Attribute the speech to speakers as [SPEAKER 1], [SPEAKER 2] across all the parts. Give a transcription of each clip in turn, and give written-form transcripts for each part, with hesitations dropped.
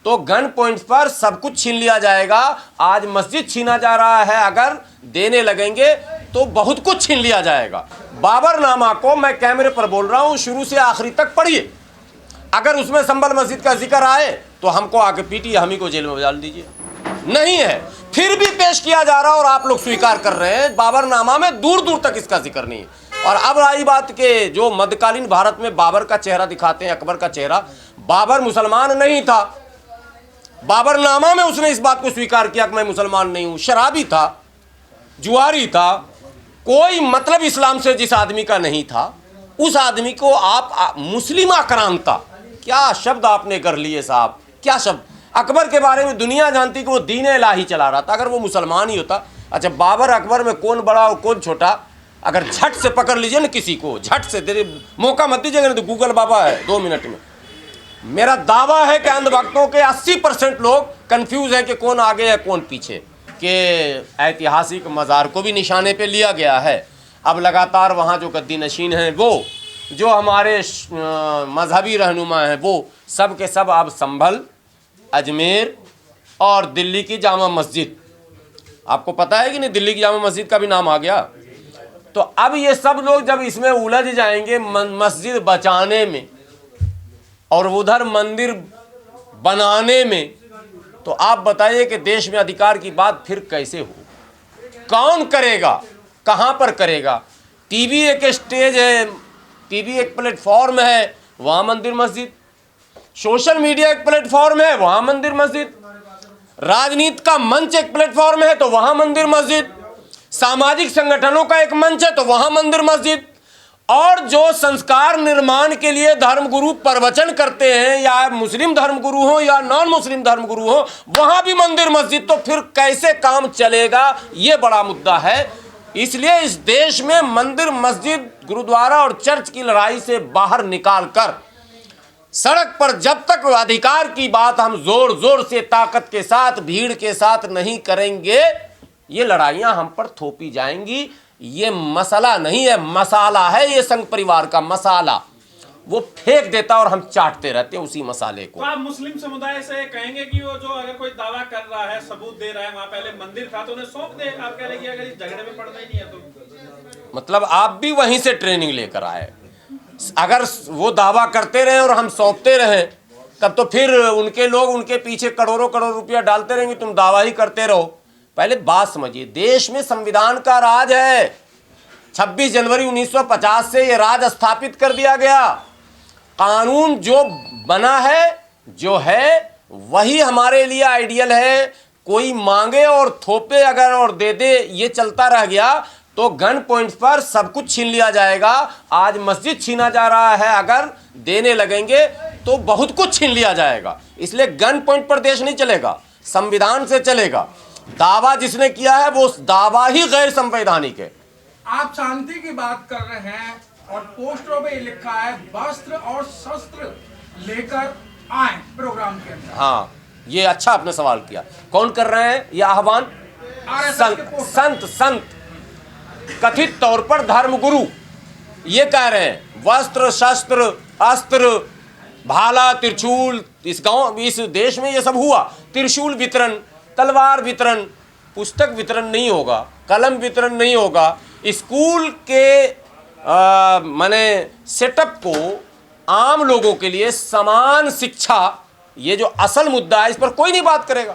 [SPEAKER 1] तो gun points पर सब कुछ छीन लिया जाएगा। आज मस्जिद छीना जा रहा है, अगर देने लगेंगे तो बहुत कुछ छीन लिया जाएगा। बाबरनामा को मैं कैमरे पर बोल रहा हूं, शुरू से आखिरी तक पढ़िए। अगर उसमें संभल मस्जिद का जिक्र आए तो हमको आके पीटिए, हम ही को जेल में डाल दीजिए। नहीं है, फिर भी पेश किया जा रहा है और आप लोग स्वीकार कर रहे हैं। बाबरनामा में दूर दूर तक इसका जिक्र नहीं है। और अब आई बात के जो मध्यकालीन भारत में बाबर का चेहरा दिखाते हैं, अकबर का चेहरा, बाबर मुसलमान नहीं था। बाबरनामा में उसने इस बात को स्वीकार किया कि मैं मुसलमान नहीं हूं, शराबी था, जुआरी था, कोई मतलब इस्लाम से जिस आदमी का नहीं था, उस आदमी को आप मुस्लिम आक्रांता, क्या शब्द आपने कर लिए साहब, क्या शब्द। अकबर के बारे में दुनिया जानती कि वो दीन इलाही चला रहा था, अगर वो मुसलमान ही होता। अच्छा, बाबर अकबर में कौन बड़ा और कौन छोटा, अगर झट से पकड़ लीजिए ना किसी को, झट से, तेरे मौका मत दीजिएगा, नहीं तो गूगल बाबा है 2 मिनट में। मेरा दावा है कि अंधभक्तों के 80% लोग कंफ्यूज हैं कि कौन आगे है कौन पीछे, कि ऐतिहासिक मज़ार को भी निशाने पे लिया गया है। अब लगातार वहाँ जो गद्दी नशीन हैं, वो जो हमारे मजहबी रहनुमा हैं, वो सब के सब अब संभल, अजमेर और दिल्ली की जामा मस्जिद, आपको पता है कि नहीं, दिल्ली की जामा मस्जिद का भी नाम आ गया। तो अब ये सब लोग जब इसमें उलझ जाएंगे मस्जिद बचाने में और उधर मंदिर बनाने में, तो आप बताइए कि देश में अधिकार की बात फिर कैसे हो, कौन करेगा, कहाँ पर करेगा। टीवी एक स्टेज है, टीवी एक प्लेटफॉर्म है, वहाँ मंदिर मस्जिद, सोशल मीडिया एक प्लेटफॉर्म है, वहाँ मंदिर मस्जिद, राजनीति का मंच एक प्लेटफॉर्म है तो वहाँ मंदिर मस्जिद, सामाजिक संगठनों का एक मंच है तो वहाँ मंदिर मस्जिद, और जो संस्कार निर्माण के लिए धर्मगुरु प्रवचन करते हैं, या मुस्लिम धर्मगुरु हो या नॉन मुस्लिम धर्मगुरु हो, वहां भी मंदिर मस्जिद, तो फिर कैसे काम चलेगा, ये बड़ा मुद्दा है। इसलिए इस देश में मंदिर मस्जिद गुरुद्वारा और चर्च की लड़ाई से बाहर निकालकर सड़क पर जब तक अधिकार की बात हम जोर जोर से, ताकत के साथ, भीड़ के साथ नहीं करेंगे, ये लड़ाइयां हम पर थोपी जाएंगी। ये मसला नहीं है, मसाला है, ये संघ परिवार का मसाला, वो फेंक देता और हम चाटते रहते हैं उसी मसाले को।
[SPEAKER 2] तो आप मुस्लिम समुदाय से कहेंगे कि वो जो अगर कोई दावा कर रहा है, सबूत दे रहा है, वहाँ पहले मंदिर था तो उन्हें सौंप दे। आप कह रहे हैं कि अगर इस झगड़े में पड़ना ही नहीं है तो
[SPEAKER 1] मतलब आप भी वहीं से ट्रेनिंग लेकर आए। अगर वो दावा करते रहे और हम सौंपते रहे, तब तो फिर उनके लोग उनके पीछे करोड़ों करोड़ रुपया डालते रहेंगे, तुम दावा ही करते रहो। पहले बात समझिए, देश में संविधान का राज है। 26 जनवरी 1950 से ये राज स्थापित कर दिया गया। कानून जो बना है, जो है, वही हमारे लिए आइडियल है। कोई मांगे और थोपे अगर और दे दे, ये चलता रह गया तो गन पॉइंट्स पर सब कुछ छीन लिया जाएगा। आज मस्जिद छीना जा रहा है, अगर देने लगेंगे तो बहुत कुछ छीन लिया जाएगा। इसलिए गन पॉइंट पर देश नहीं चलेगा, संविधान से चलेगा। दावा जिसने किया है वो दावा ही गैर संवैधानिक है।
[SPEAKER 3] आप शांति की बात कर रहे हैं और पोस्टरों पे लिखा है वस्त्र और शस्त्र लेकर आए प्रोग्राम के अंदर।
[SPEAKER 1] हाँ, ये अच्छा आपने सवाल किया। कौन कर रहे हैं ये आह्वान? संत कथित तौर पर धर्मगुरु ये कह रहे हैं वस्त्र, शस्त्र, अस्त्र, भाला, त्रिशूल। इस गांव, इस देश में ये सब हुआ। त्रिशूल वितरण, तलवार वितरण, पुस्तक वितरण नहीं होगा, कलम वितरण नहीं होगा। स्कूल के माने सेटअप को आम लोगों के लिए समान शिक्षा, ये जो असल मुद्दा है, इस पर कोई नहीं बात करेगा।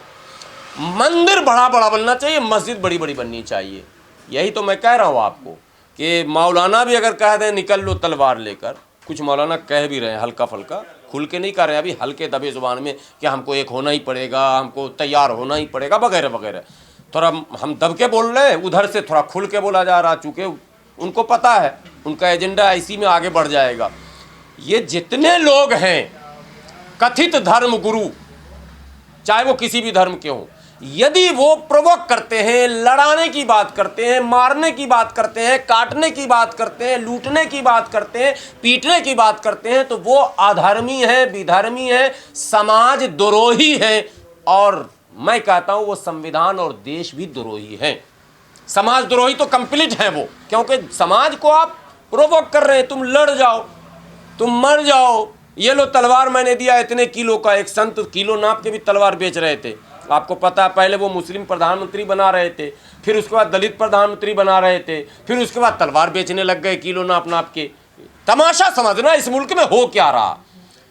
[SPEAKER 1] मंदिर बड़ा बड़ा बनना चाहिए, मस्जिद बड़ी बड़ी बननी चाहिए। यही तो मैं कह रहा हूँ आपको कि मौलाना भी अगर कह दें निकल लो तलवार लेकर, कुछ मौलाना कह भी रहे हैं हल्का फल्का, खुल के नहीं कर रहे हैं अभी, हल्के दबे जुबान में कि हमको एक होना ही पड़ेगा, हमको तैयार होना ही पड़ेगा, वगैरह वगैरह। थोड़ा हम दब के बोल रहे हैं, उधर से थोड़ा खुल के बोला जा रहा, चूँकि उनको पता है उनका एजेंडा इसी में आगे बढ़ जाएगा। ये जितने लोग हैं कथित धर्म गुरु, चाहे वो किसी भी धर्म के हों, यदि वो प्रोवोक करते हैं, लड़ाने की बात करते हैं, मारने की बात करते हैं, काटने की बात करते हैं, लूटने की बात करते हैं, पीटने की बात करते हैं, तो वो अधर्मी है, विधर्मी है, समाज द्रोही है। और मैं कहता हूं वो संविधान और देश भी द्रोही है। समाज द्रोही तो कंप्लीट है वो, क्योंकि समाज को आप प्रोवोक कर रहे हैं, तुम लड़ जाओ, तुम मर जाओ, ये लो तलवार मैंने दिया इतने किलो का, एक संत किलो नाप के भी तलवार बेच रहे थे। आपको पता है पहले वो मुस्लिम प्रधानमंत्री बना रहे थे, फिर उसके बाद दलित प्रधानमंत्री बना रहे थे, फिर उसके बाद तलवार बेचने लग गए किलो नाप नाप के। तमाशा समझना इस मुल्क में हो क्या रहा।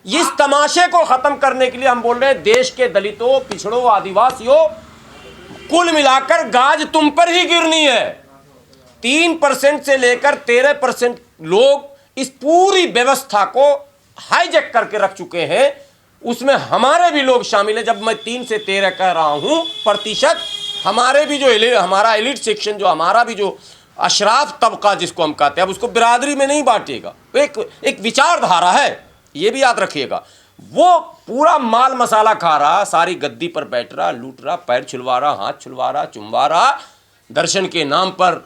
[SPEAKER 1] इस तमाशे को खत्म करने के लिए हम बोल रहे हैं देश के दलितों, पिछड़ों, आदिवासियों, कुल मिलाकर गाज तुम पर ही गिरनी है। 3% से लेकर 13% लोग इस पूरी व्यवस्था को हाईजैक करके रख चुके हैं। उसमें हमारे भी लोग शामिल हैं। जब मैं 3 से 13 कह रहा हूं प्रतिशत, हमारे भी जो हमारा एलिट सेक्शन, जो हमारा भी जो अशराफ तबका जिसको हम कहते हैं, अब उसको बिरादरी में नहीं बांटेगा, एक विचारधारा है, ये भी याद रखिएगा। वो पूरा माल मसाला खा रहा, सारी गद्दी पर बैठ रहा, लूट रहा, पैर छुलवा रहा, हाथ छुलवा रहा, चुम्बा रहा, दर्शन के नाम पर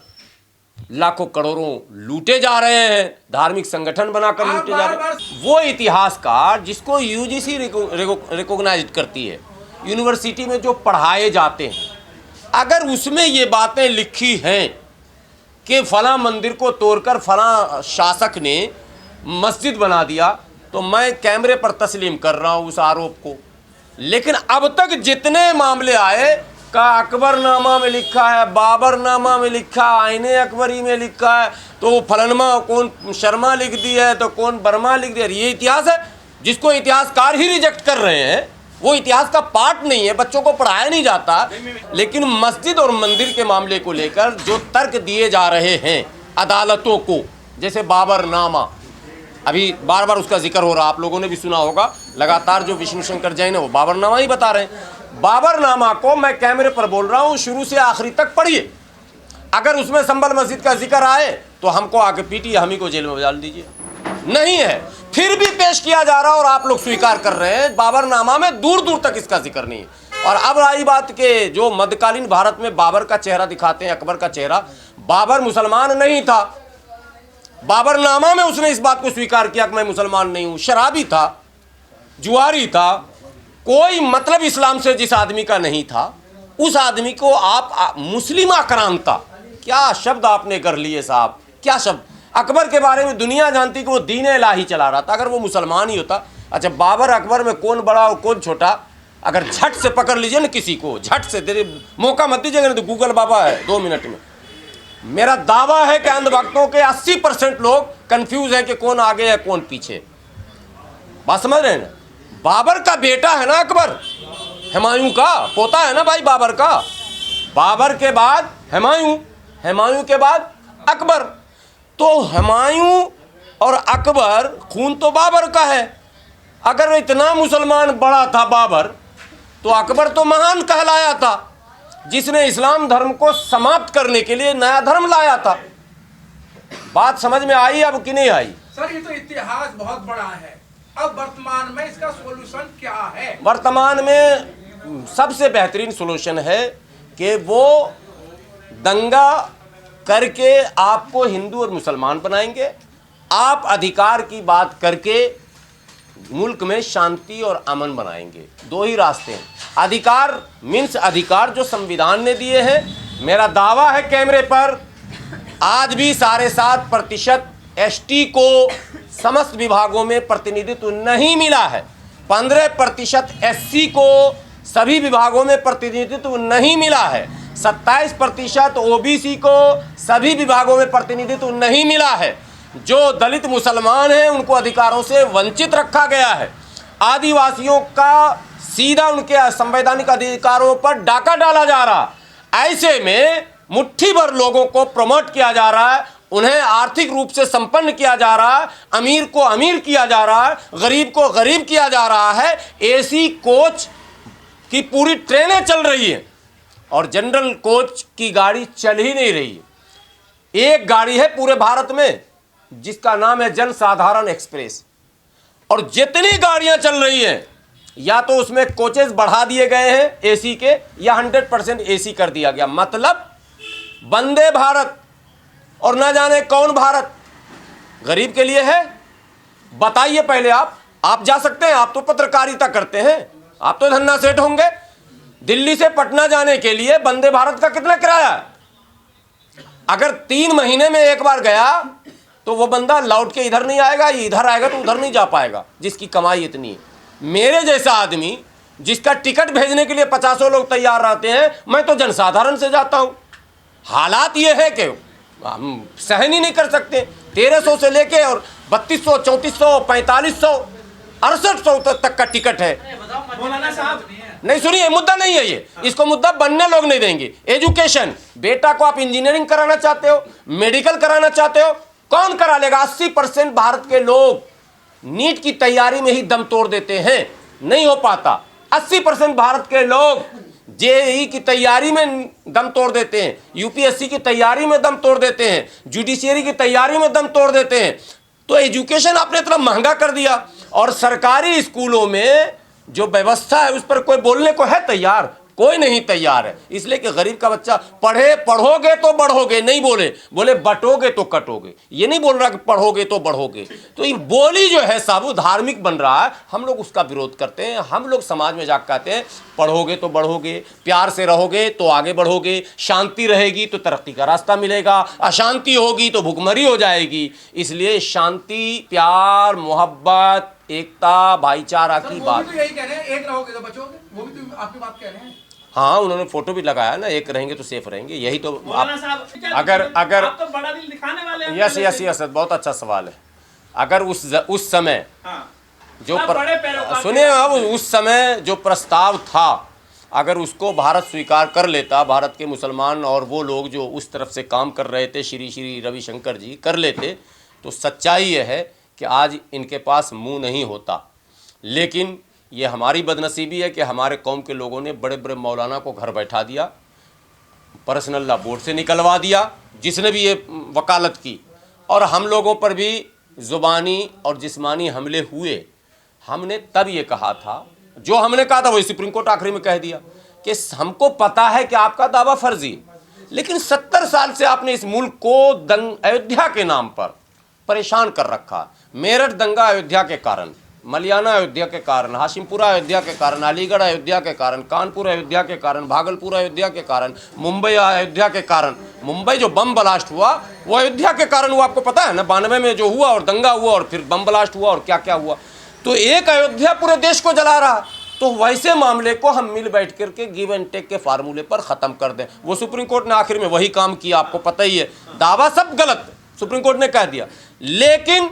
[SPEAKER 1] लाखों करोड़ों लूटे जा रहे हैं, धार्मिक संगठन बनाकर लूटे जा रहे हैं। वो इतिहासकार जिसको यूजीसी रिकॉग्नाइज करती है, यूनिवर्सिटी में जो पढ़ाए जाते हैं, अगर उसमें ये बातें लिखी हैं कि फला मंदिर को तोड़कर फला शासक ने मस्जिद बना दिया, तो मैं कैमरे पर तस्लीम कर रहा हूं उस आरोप को। लेकिन अब तक जितने मामले आए, का अकबरनामा में लिखा है, बाबरनामा में लिखा, आईने अकबरी में लिखा है, तो फलनमा कौन शर्मा लिख दिया है, तो कौन वर्मा लिख दिया। ये इतिहास है जिसको इतिहासकार ही रिजेक्ट कर रहे हैं। वो इतिहास का पार्ट नहीं है, बच्चों को पढ़ाया नहीं जाता। लेकिन मस्जिद और मंदिर के मामले को लेकर जो तर्क दिए जा रहे हैं अदालतों को, जैसे बाबरनामा, अभी बार बार उसका जिक्र हो रहा, आप लोगों ने भी सुना होगा, लगातार जो विष्णु शंकर जैन है वो बाबरनामा ही बता रहे हैं। बाबरनामा को मैं कैमरे पर बोल रहा हूं, शुरू से आखिरी तक पढ़िए। अगर उसमें संभल मस्जिद का जिक्र आए तो हमको आके पीटिए, हम ही को जेल में डाल दीजिए। नहीं है, फिर भी पेश किया जा रहा और आप लोग स्वीकार कर रहे हैं। बाबरनामा में दूर दूर तक इसका जिक्र नहीं है। और अब आई बात के जो मध्यकालीन भारत में बाबर का चेहरा दिखाते हैं, अकबर का चेहरा, बाबर मुसलमान नहीं था। बाबरनामा में उसने इस बात को स्वीकार किया कि मैं मुसलमान नहीं हूं, शराबी था, जुआरी था, कोई मतलब इस्लाम से जिस आदमी का नहीं था, उस आदमी को आप मुस्लिम आक्रांता, क्या शब्द आपने कर लिए साहब, क्या शब्द। अकबर के बारे में दुनिया जानती कि वो दीन इलाही चला रहा था, अगर वो मुसलमान ही होता। अच्छा, बाबर अकबर में कौन बड़ा और कौन छोटा, अगर झट से पकड़ लीजिए ना किसी को, झट से, तेरे मौका मत दीजिएगा, नहीं तो गूगल बाबा है 2 मिनट में। मेरा दावा है कि अंधभक्तों के 80% लोग कंफ्यूज हैं कि कौन आगे है कौन पीछे। बात समझ रहे हैं ना। बाबर का बेटा है ना अकबर, हुमायूं का पोता है ना भाई बाबर का। बाबर के बाद हुमायूं, हुमायूं के बाद अकबर। तो हुमायूं और अकबर खून तो बाबर का है। अगर इतना मुसलमान बड़ा था बाबर, तो अकबर तो महान कहलाया था, जिसने इस्लाम धर्म को समाप्त करने के लिए नया धर्म लाया था। बात समझ में आई अब कि नहीं आई?
[SPEAKER 3] सर, ये तो इतिहास बहुत बड़ा है। अब वर्तमान में इसका सॉल्यूशन क्या है?
[SPEAKER 1] वर्तमान में सबसे बेहतरीन सॉल्यूशन है कि वो दंगा करके आपको हिंदू और मुसलमान बनाएंगे। आप अधिकार की बात करके मुल्क में शांति और अमन बनाएंगे। 2 ही रास्ते हैं। अधिकार मीन्स अधिकार जो संविधान ने दिए हैं। मेरा दावा है कैमरे पर, आज भी 7.5% एसटी को समस्त विभागों में प्रतिनिधित्व नहीं मिला है। 15% एससी को सभी विभागों में प्रतिनिधित्व नहीं मिला है। 27% ओबीसी को सभी विभागों में प्रतिनिधित्व नहीं मिला है। जो दलित मुसलमान हैं उनको अधिकारों से वंचित रखा गया है। आदिवासियों का सीधा उनके संवैधानिक अधिकारों पर डाका डाला जा रहा। ऐसे में मुट्ठी भर लोगों को प्रमोट किया जा रहा है, उन्हें आर्थिक रूप से संपन्न किया जा रहा है, अमीर को अमीर किया जा रहा है, गरीब को गरीब किया जा रहा है। एसी कोच की पूरी ट्रेनें चल रही हैं और जनरल कोच की गाड़ी चल ही नहीं रही है। एक गाड़ी है पूरे भारत में जिसका नाम है जनसाधारण एक्सप्रेस, और जितनी गाड़ियां चल रही हैं या तो उसमें कोचेस बढ़ा दिए गए हैं एसी के, या 100% एसी कर दिया गया। मतलब वंदे भारत और ना जाने कौन भारत गरीब के लिए है। बताइए पहले आप जा सकते हैं, आप तो पत्रकारिता करते हैं, आप तो धन्ना सेठ होंगे। दिल्ली से पटना जाने के लिए वंदे भारत का कितना किराया है? अगर 3 महीने में एक बार गया तो वो बंदा लौट के इधर नहीं आएगा, इधर आएगा तो उधर नहीं जा पाएगा, जिसकी कमाई इतनी है। मेरे जैसा आदमी जिसका टिकट भेजने के लिए 50 लोग तैयार रहते हैं, मैं तो जनसाधारण से जाता हूं। हालात ये है कि हम सहन ही नहीं कर सकते। 1300 से लेके और 3200, 3400, 4500, 6800 तक का टिकट है।
[SPEAKER 2] मौलाना साहब
[SPEAKER 1] नहीं सुनिए, मुद्दा नहीं है ये, इसको मुद्दा बनने लोग नहीं देंगे। एजुकेशन, बेटा को आप इंजीनियरिंग कराना चाहते हो, मेडिकल कराना चाहते हो, कौन करा लेगा? 80% भारत के लोग नीट की तैयारी में ही दम तोड़ देते हैं, नहीं हो पाता। 80% भारत के लोग जेईई की तैयारी में दम तोड़ देते हैं, यूपीएससी की तैयारी में दम तोड़ देते हैं, जुडिशियरी की तैयारी में दम तोड़ देते हैं। तो एजुकेशन आपने इतना महंगा कर दिया, और सरकारी स्कूलों में जो व्यवस्था है उस पर कोई बोलने को है तैयार? कोई नहीं तैयार है। इसलिए कि गरीब का बच्चा पढ़ोगे तो बढ़ोगे, नहीं बोले बटोगे तो कटोगे। ये नहीं बोल रहा कि पढ़ोगे तो बढ़ोगे। तो ये बोली जो है साहब वो धार्मिक बन रहा है, हम लोग उसका विरोध करते हैं। हम लोग समाज में जाकर कहते हैं पढ़ोगे तो बढ़ोगे, प्यार से रहोगे तो आगे बढ़ोगे, शांति रहेगी तो तरक्की का रास्ता मिलेगा, अशांति होगी तो भुखमरी हो जाएगी। इसलिए शांति, प्यार, मोहब्बत, एकता, भाईचारा की बात।
[SPEAKER 3] वो भी तो यही कह रहे हैं, एक रहोगे तो बचोगे, वो भी तो आपकी बात कह रहे हैं।
[SPEAKER 1] हाँ, उन्होंने फोटो भी लगाया ना, एक रहेंगे तो सेफ रहेंगे। यही तो
[SPEAKER 2] मौलाना साहब
[SPEAKER 1] अगर
[SPEAKER 2] आप तो बड़ा दिल दिखाने वाले हैं।
[SPEAKER 1] यस, बहुत अच्छा सवाल है। अगर उस समय
[SPEAKER 2] हाँ।
[SPEAKER 1] जो
[SPEAKER 2] बड़े पैरों
[SPEAKER 1] सुनिए, अब उस समय जो प्रस्ताव था, अगर उसको भारत स्वीकार कर लेता, भारत के मुसलमान और वो लोग जो उस तरफ से काम कर रहे थे, श्री रविशंकर जी कर लेते, तो सच्चाई ये है कि आज इनके पास मुंह नहीं होता। लेकिन ये हमारी बदनसीबी है कि हमारे कौम के लोगों ने बड़े बड़े मौलाना को घर बैठा दिया, पर्सनल लॉ बोर्ड से निकलवा दिया, जिसने भी ये वकालत की, और हम लोगों पर भी ज़ुबानी और जिस्मानी हमले हुए। हमने तब ये कहा था, जो हमने कहा था वही सुप्रीम कोर्ट आखिरी में कह दिया कि हमको पता है कि आपका दावा फर्जी, लेकिन 70 साल से आपने इस मुल्क को अयोध्या के नाम पर परेशान कर रखा। मेरठ दंगा अयोध्या के कारण, मलियाना अयोध्या के कारण, हाशिमपुरा अयोध्या के कारण, अलीगढ़ अयोध्या के कारण, कानपुर अयोध्या के कारण, भागलपुर अयोध्या के कारण, मुंबई अयोध्या के कारण। मुंबई जो बम ब्लास्ट हुआ वो अयोध्या के कारण हुआ, आपको पता है ना, 92 में जो हुआ, और दंगा हुआ, और फिर बम ब्लास्ट हुआ, और क्या क्या हुआ। तो एक अयोध्या पूरे देश को जला रहा। तो वैसे मामले को हम मिल बैठ करके गिव एंड टेक के फार्मूले पर ख़त्म कर दें। वो सुप्रीम कोर्ट ने आखिर में वही काम किया, आपको पता ही है। दावा सब गलत सुप्रीम कोर्ट ने कह दिया, लेकिन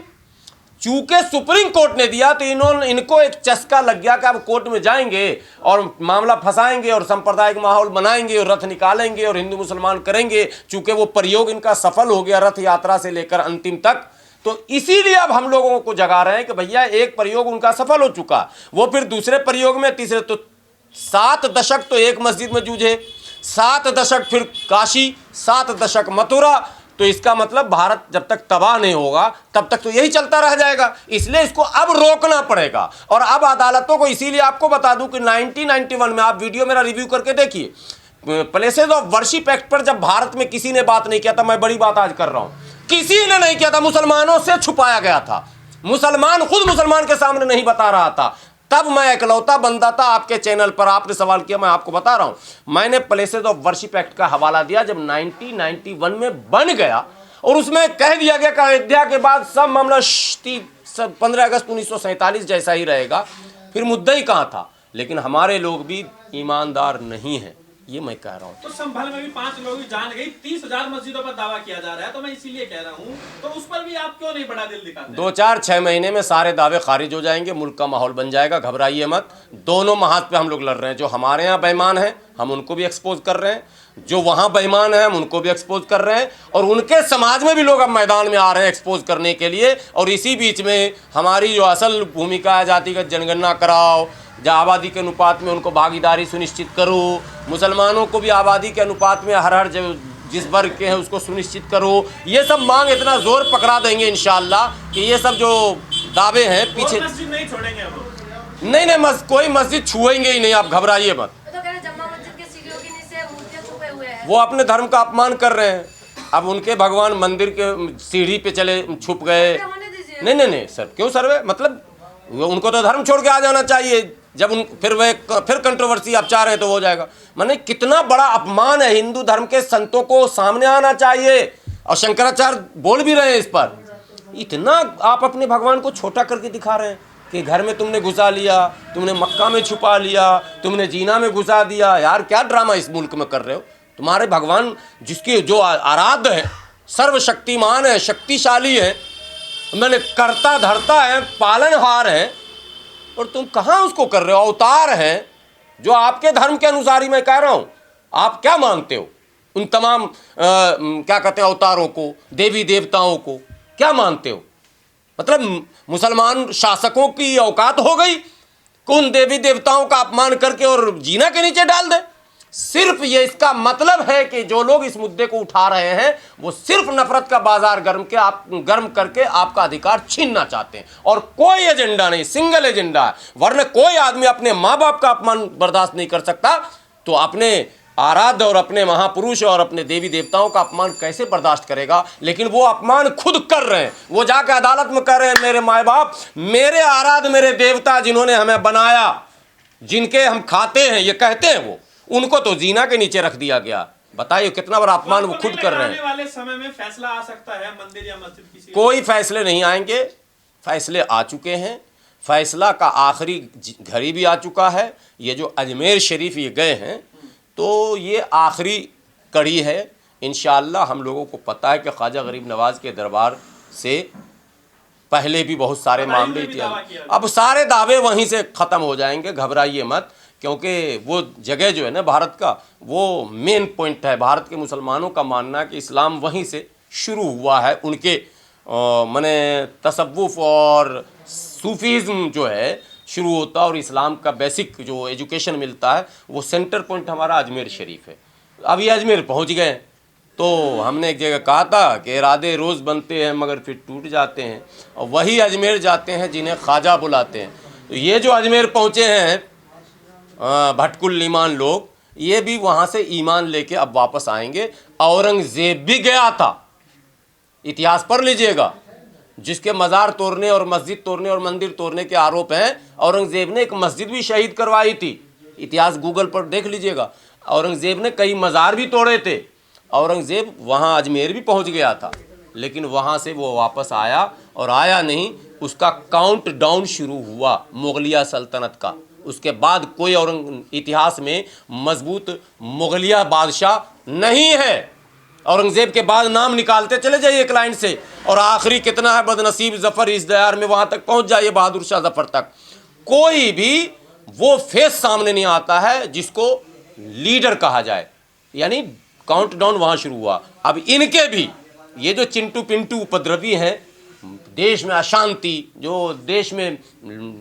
[SPEAKER 1] चूंकि सुप्रीम कोर्ट ने दिया तो इनको एक चस्का लग गया कि अब कोर्ट में जाएंगे और मामला फंसाएंगे और सांप्रदायिक माहौल बनाएंगे और रथ निकालेंगे और हिंदू मुसलमान करेंगे। चूंकि वो प्रयोग इनका सफल हो गया रथ यात्रा से लेकर अंतिम तक, तो इसीलिए अब हम लोगों को जगा रहे हैं कि भैया एक प्रयोग उनका सफल हो चुका, वो फिर दूसरे प्रयोग में, तीसरे, तो 7 दशक तो एक मस्जिद में जूझे, 7 दशक फिर काशी, 7 दशक मथुरा। तो इसका मतलब भारत जब तक तबाह नहीं होगा तब तक तो यही चलता रह जाएगा। इसलिए इसको अब रोकना पड़ेगा। और अब अदालतों को, इसीलिए आपको बता दूं कि 1991 में, आप वीडियो मेरा रिव्यू करके देखिए, प्लेसेस ऑफ वर्शिप एक्ट पर जब भारत में किसी ने बात नहीं किया था, मैं बड़ी बात आज कर रहा हूं, किसी ने नहीं किया था, मुसलमानों से छुपाया गया था, मुसलमान खुद मुसलमान के सामने नहीं बता रहा था। तब मैं इकलौता बंदा था आपके चैनल पर, आपने सवाल किया, मैं आपको बता रहा हूं, मैंने प्लेसेस ऑफ वर्शिप एक्ट का हवाला दिया जब 1991 में बन गया, और उसमें कह दिया गया कि अयोध्या के बाद सब मामला 15 अगस्त 1947 जैसा ही रहेगा। फिर मुद्दा ही कहाँ था। लेकिन हमारे लोग भी ईमानदार नहीं हैं, ये मैं कह रहा हूँ।
[SPEAKER 2] तो संभल में भी 5 लोगों की जान गई, 30,000 मस्जिदों पर दावा किया जा रहा है, तो मैं इसीलिए कह रहा हूँ, तो उस पर भी आप क्यों नहीं बड़ा दिल दिखाते?
[SPEAKER 1] 2-4-6 महीने में सारे दावे खारिज हो जाएंगे, मुल्क का माहौल बन जाएगा, घबराइए मत। दोनों महाज पे हम लोग लड़ रहे हैं। जो हमारे यहाँ बेईमान हैं हम उनको भी एक्सपोज कर रहे हैं, जो वहाँ बेईमान हैं हम उनको भी एक्सपोज कर रहे हैं, और उनके समाज में भी लोग अब मैदान में आ रहे हैं एक्सपोज करने के लिए। और इसी बीच में हमारी जो असल भूमिका है, जातिगत जनगणना कराओ, आबादी के अनुपात में उनको भागीदारी सुनिश्चित करो, मुसलमानों को भी आबादी के अनुपात में हर जिस वर्ग के हैं उसको सुनिश्चित करो। ये सब मांग इतना जोर पकड़ा देंगे इंशाअल्लाह कि ये सब जो दावे हैं पीछे
[SPEAKER 2] मस्जिद नहीं छोड़ेंगे अब।
[SPEAKER 1] नहीं, कोई मस्जिद छुएंगे ही नहीं, आप घबराइए मत। वो अपने धर्म का अपमान कर रहे हैं। अब उनके भगवान मंदिर के सीढ़ी पे चले छुप गए। नहीं सर, क्यों सर्वे, मतलब उनको तो धर्म छोड़ के आ जाना चाहिए। जब फिर कंट्रोवर्सी आप चाह रहे हैं तो हो जाएगा। माने कितना बड़ा अपमान है, हिंदू धर्म के संतों को सामने आना चाहिए। और शंकराचार्य बोल भी रहे हैं इस पर इतना आप अपने भगवान को छोटा करके दिखा रहे हैं कि घर में तुमने घुसा लिया, तुमने मक्का में छुपा लिया, तुमने जीना में घुसा दिया। यार क्या ड्रामा इस मुल्क में कर रहे हो? तुम्हारे भगवान जिसकी जो आराध्य है, सर्वशक्तिमान है, शक्तिशाली है, मैंने करता धरता है, पालनहार है, और तुम कहाँ उसको कर रहे हो? अवतार है जो आपके धर्म के अनुसार ही मैं कह रहा हूँ। आप क्या मानते हो उन तमाम क्या कहते हैं अवतारों को, देवी देवताओं को क्या मानते हो? मतलब मुसलमान शासकों की औकात हो गई कि उन देवी देवताओं का अपमान करके और जीना के नीचे डाल दे। सिर्फ ये इसका मतलब है कि जो लोग इस मुद्दे को उठा रहे हैं वो सिर्फ नफरत का बाजार गर्म करके आपका अधिकार छीनना चाहते हैं, और कोई एजेंडा नहीं, सिंगल एजेंडा है। वरना कोई आदमी अपने माँ बाप का अपमान बर्दाश्त नहीं कर सकता तो अपने आराध्य और अपने महापुरुष और अपने देवी देवताओं का अपमान कैसे बर्दाश्त करेगा? लेकिन वो अपमान खुद कर रहे हैं। वो जाकर अदालत में कह रहे हैं मेरे माँ बाप, मेरे आराध्य, मेरे देवता जिन्होंने हमें बनाया, जिनके हम खाते हैं, ये कहते हैं वो, उनको तो जीना के नीचे रख दिया गया। बताइए कितना बड़ा अपमान वो खुद कर रहे हैं।
[SPEAKER 2] आने वाले समय में फैसला आ सकता है मंदिर या मस्जिद किसी?
[SPEAKER 1] कोई फैसले नहीं आएंगे, फैसले आ चुके हैं। फैसला का आखिरी घड़ी भी आ चुका है। ये जो अजमेर शरीफ ये गए हैं तो ये आखिरी कड़ी है। इंशाअल्लाह हम लोगों को पता है कि ख्वाजा गरीब नवाज के दरबार से पहले भी बहुत सारे मामले थे। अब सारे दावे वहीं से ख़त्म हो जाएंगे, घबराइए मत, क्योंकि वो जगह जो है ना भारत का, वो मेन पॉइंट है। भारत के मुसलमानों का मानना है कि इस्लाम वहीं से शुरू हुआ है। उनके माने तसव्वुफ़ और सूफीज़्म जो है शुरू होता है, और इस्लाम का बेसिक जो एजुकेशन मिलता है वो सेंटर पॉइंट हमारा अजमेर शरीफ है। अब ये अजमेर पहुंच गए तो हमने एक जगह कहा था कि इरादे रोज़ बनते हैं मगर फिर टूट जाते हैं, और वही अजमेर जाते हैं जिन्हें ख्वाजा बुलाते हैं। तो ये जो अजमेर पहुँचे हैं भटकुल ईमान लोग, ये भी वहाँ से ईमान लेके अब वापस आएंगे। औरंगज़ेब भी गया था, इतिहास पढ़ लीजिएगा, जिसके मज़ार तोड़ने और मस्जिद तोड़ने और मंदिर तोड़ने के आरोप हैं। औरंगज़ेब ने एक मस्जिद भी शहीद करवाई थी, इतिहास गूगल पर देख लीजिएगा। औरंगज़ेब ने कई मज़ार भी तोड़े थे। औरंगज़ेब वहाँ अजमेर भी पहुँच गया था, लेकिन वहाँ से वो वापस आया, और आया नहीं, उसका काउंट डाउन शुरू हुआ मुग़लिया सल्तनत का। उसके बाद कोई इतिहास में मजबूत मुग़लिया बादशाह नहीं है। औरंगज़ेब के बाद नाम निकालते चले जाइए एक लाइन से, और आखिरी कितना है बदनसीब ज़फ़र इस दयार में, वहाँ तक पहुँच जाइए बहादुर शाह ज़फ़र तक। कोई भी वो फेस सामने नहीं आता है जिसको लीडर कहा जाए, यानी काउंटडाउन वहाँ शुरू हुआ। अब इनके भी ये जो चिंटू पिंटू उपद्रवी हैं, देश में अशांति, जो देश में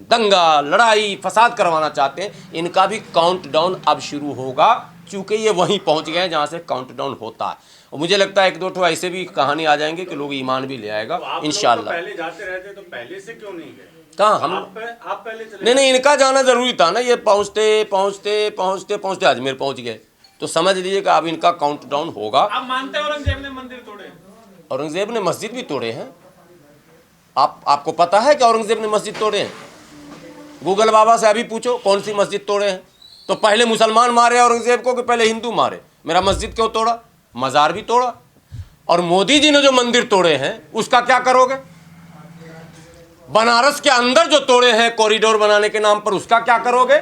[SPEAKER 1] दंगा लड़ाई फसाद करवाना चाहते हैं, इनका भी काउंटडाउन अब शुरू होगा, चूँकि ये वहीं पहुँच गए हैं जहाँ से काउंटडाउन होता है। और मुझे लगता है एक दो ठो ऐसे भी कहानी आ जाएंगे कि लोग ईमान भी ले आएगा इंशाल्लाह।
[SPEAKER 4] पहले जाते रहते तो पहले से क्यों नहीं गए?
[SPEAKER 1] कहाँ हम
[SPEAKER 4] आप पहले चले?
[SPEAKER 1] नहीं, इनका जाना जरूरी था ना। ये पहुँचते पहुँचते पहुँचते पहुँचते अजमेर पहुँच गए, तो समझ लीजिए कि अब इनका काउंटडाउन होगा।
[SPEAKER 2] आप मानते हैं औरंगजेब ने मंदिर तोड़े?
[SPEAKER 1] औरंगजेब ने मस्जिद भी तोड़े हैं। आपको पता है कि औरंगजेब ने मस्जिद तोड़े हैं? गूगल बाबा से अभी पूछो कौन सी मस्जिद तोड़े हैं। तो पहले मुसलमान मारे औरंगजेब को कि पहले हिंदू मारे? मेरा मस्जिद क्यों तोड़ा? मज़ार भी तोड़ा। और मोदी जी ने जो मंदिर तोड़े हैं उसका क्या करोगे? बनारस के अंदर जो तोड़े हैं कॉरिडोर बनाने के नाम पर, उसका क्या करोगे?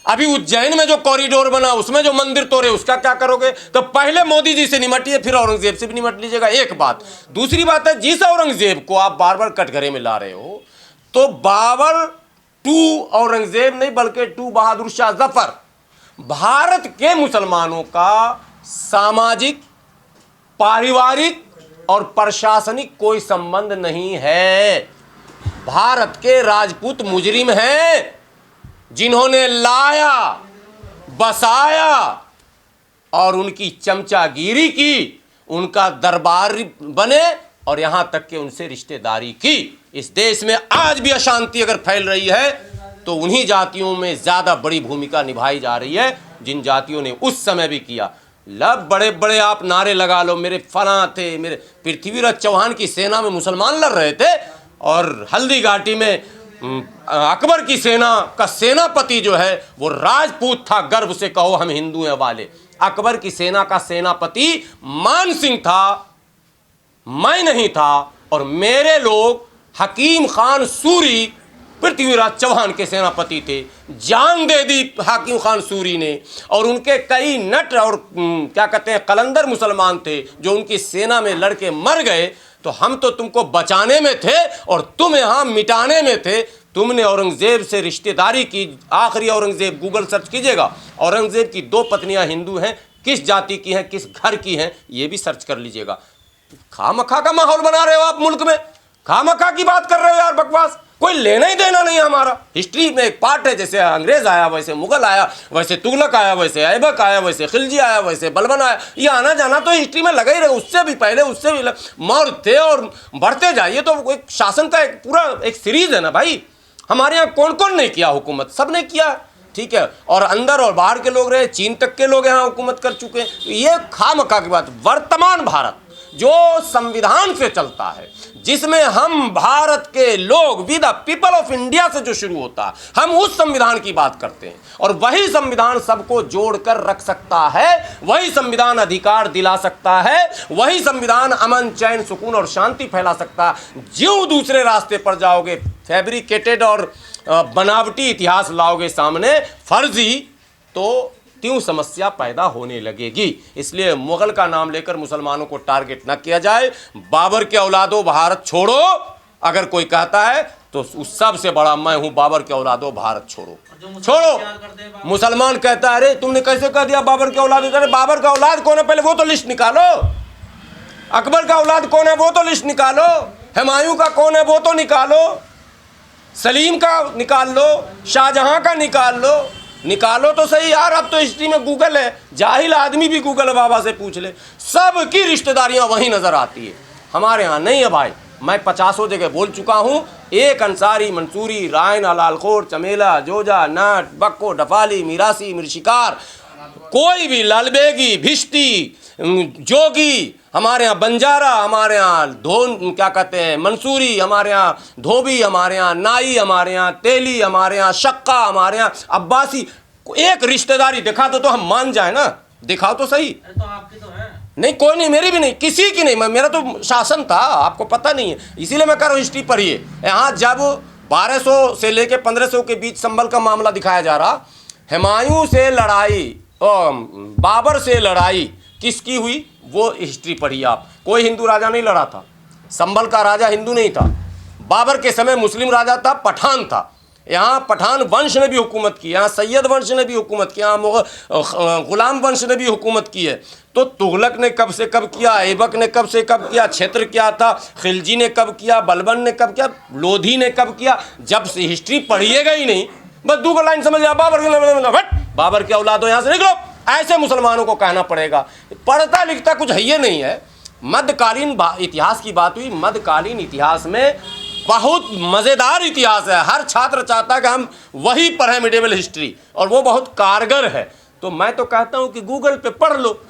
[SPEAKER 1] अभी उज्जैन में जो कॉरिडोर बना उसमें जो मंदिर तोड़े उसका क्या करोगे? तो पहले मोदी जी से निमटिए, फिर औरंगजेब से भी निमट लीजिएगा। एक बात। दूसरी बात है, जिस औरंगजेब को आप बार बार कटघरे में ला रहे हो, तो बाबर टू औरंगजेब नहीं बल्कि टू बहादुर शाह जफर। भारत के मुसलमानों का सामाजिक, पारिवारिक और प्रशासनिक कोई संबंध नहीं है। भारत के राजपूत मुजरिम हैं जिन्होंने लाया, बसाया और उनकी चमचागिरी की, उनका दरबार बने और यहां तक कि उनसे रिश्तेदारी की। इस देश में आज भी अशांति अगर फैल रही है तो उन्हीं जातियों में ज़्यादा बड़ी भूमिका निभाई जा रही है जिन जातियों ने उस समय भी किया। लब बड़े बड़े आप नारे लगा लो, मेरे फलां थे, मेरे पृथ्वीराज चौहान की सेना में मुसलमान लड़ रहे थे, और हल्दी घाटी में अकबर की सेना का सेनापति जो है वो राजपूत था। गर्व से कहो हम हिंदू हैं वाले। अकबर की सेना का सेनापति मान सिंह था, मैं नहीं था। और मेरे लोग हकीम खान सूरी पृथ्वीराज चौहान के सेनापति थे, जान दे दी हकीम खान सूरी ने, और उनके कई नट और क्या कहते हैं कलंदर मुसलमान थे जो उनकी सेना में लड़के मर गए। तो हम तो तुमको बचाने में थे और तुम यहाँ मिटाने में थे। तुमने औरंगज़ेब से रिश्तेदारी की। आखिरी औरंगज़ेब, गूगल सर्च कीजिएगा, औरंगज़ेब की 2 पत्नियां हिंदू हैं, किस जाति की हैं, किस घर की हैं, ये भी सर्च कर लीजिएगा। खामखा का माहौल बना रहे हो आप मुल्क में, खामखा की बात कर रहे हो यार, बकवास। कोई लेना ही देना नहीं है हमारा। हिस्ट्री में एक पार्ट है, जैसे अंग्रेज आया वैसे मुगल आया, वैसे तुगलक आया, वैसे ऐबक आया, वैसे खिलजी आया, वैसे बलबन आया। ये आना जाना तो हिस्ट्री में लगा ही रहे। उससे भी पहले, उससे भी मौर्य थे और बढ़ते जाइए तो एक शासन का एक पूरा एक सीरीज है ना भाई। हमारे यहाँ कौन कौन नहीं किया हुकूमत, सब ने किया, ठीक है। और अंदर और बाहर के लोग रहे, चीन तक के लोग यहाँ हुकूमत कर चुके हैं। ये खामखा की बात। वर्तमान भारत जो संविधान से चलता है, जिसमें हम भारत के लोग with the people of India से जो शुरू होता है, हम उस संविधान की बात करते हैं। और वही संविधान सबको जोड़कर रख सकता है, वही संविधान अधिकार दिला सकता है, वही संविधान अमन चैन सुकून और शांति फैला सकता है। जो दूसरे रास्ते पर जाओगे, फैब्रिकेटेड और बनावटी इतिहास लाओगे सामने, फर्जी, तो त्यों समस्या पैदा होने लगेगी। इसलिए मुगल का नाम लेकर मुसलमानों को टारगेट न किया जाए। बाबर के औलादो भारत छोड़ो अगर कोई कहता है तो उस सबसे बड़ा मैं हूं, बाबर के औलादो भारत छोड़ो। छोड़ो। मुसलमान कहता है अरे तुमने कैसे कह दिया बाबर के औलाद? अरे बाबर का औलाद कौन है पहले वो तो लिस्ट निकालो। अकबर का औलाद कौन है वो तो लिस्ट निकालो। हुमायूं का कौन है वो तो निकालो। सलीम का निकाल लो, शाहजहां का निकालो तो सही यार। अब तो हिस्ट्री में गूगल है, जाहिल आदमी भी गूगल बाबा से पूछ ले, सबकी रिश्तेदारियां वहीं नजर आती है। हमारे यहाँ नहीं है भाई। मैं 50 जगह बोल चुका हूँ। एक अंसारी, मंसूरी, रायन, अलालखोर, चमेला, जोजा, नट, बक्को, डफाली, मीरासी, मिर्शिकार, कोई भी लालबेगी, भिश्ती, जोगी, हमारे यहाँ बंजारा, हमारे यहाँ धोन क्या कहते हैं मंसूरी, हमारे यहाँ धोबी, हमारे यहाँ नाई, हमारे यहाँ तेली, हमारे यहाँ शक्का, हमारे यहाँ अब्बासी, एक रिश्तेदारी दिखा दो तो हम मान जाए ना। दिखाओ तो सही।
[SPEAKER 2] तो आपकी तो है
[SPEAKER 1] नहीं, कोई नहीं, मेरी भी नहीं, किसी की नहीं। मेरा तो शासन था, आपको पता नहीं है, इसीलिए मैं कह रहा हूँ हिस्ट्री पढ़िए। यहाँ जब 1200 से लेके 1500 के बीच संभल का मामला दिखाया जा रहा, हुमायूं से लड़ाई, बाबर से लड़ाई किसकी हुई वो हिस्ट्री पढ़िए आप। कोई हिंदू राजा नहीं लड़ा था, संभल का राजा हिंदू नहीं था। बाबर के समय मुस्लिम राजा था, पठान था। यहाँ पठान वंश ने भी हुकूमत की, यहाँ सैयद वंश ने भी हुकूमत की, यहाँ गुलाम वंश ने भी हुकूमत की है। तो तुगलक ने कब से कब किया, ऐबक ने कब से कब किया, क्षेत्र क्या था, खिलजी ने कब किया, बलबन ने कब किया, लोधी ने कब किया। जब से हिस्ट्री पढ़िएगा ही नहीं, बस 2 लाइन समझ लिया, बाबर के औलादो यहाँ से निकलो, ऐसे मुसलमानों को कहना पड़ेगा। पढ़ता लिखता कुछ है ये नहीं है। मध्यकालीन इतिहास की बात हुई। मध्यकालीन इतिहास में बहुत मज़ेदार इतिहास है। हर छात्र चाहता है कि हम वही पढ़ें मिडिवल हिस्ट्री, और वो बहुत कारगर है। तो मैं तो कहता हूँ कि गूगल पे पढ़ लो।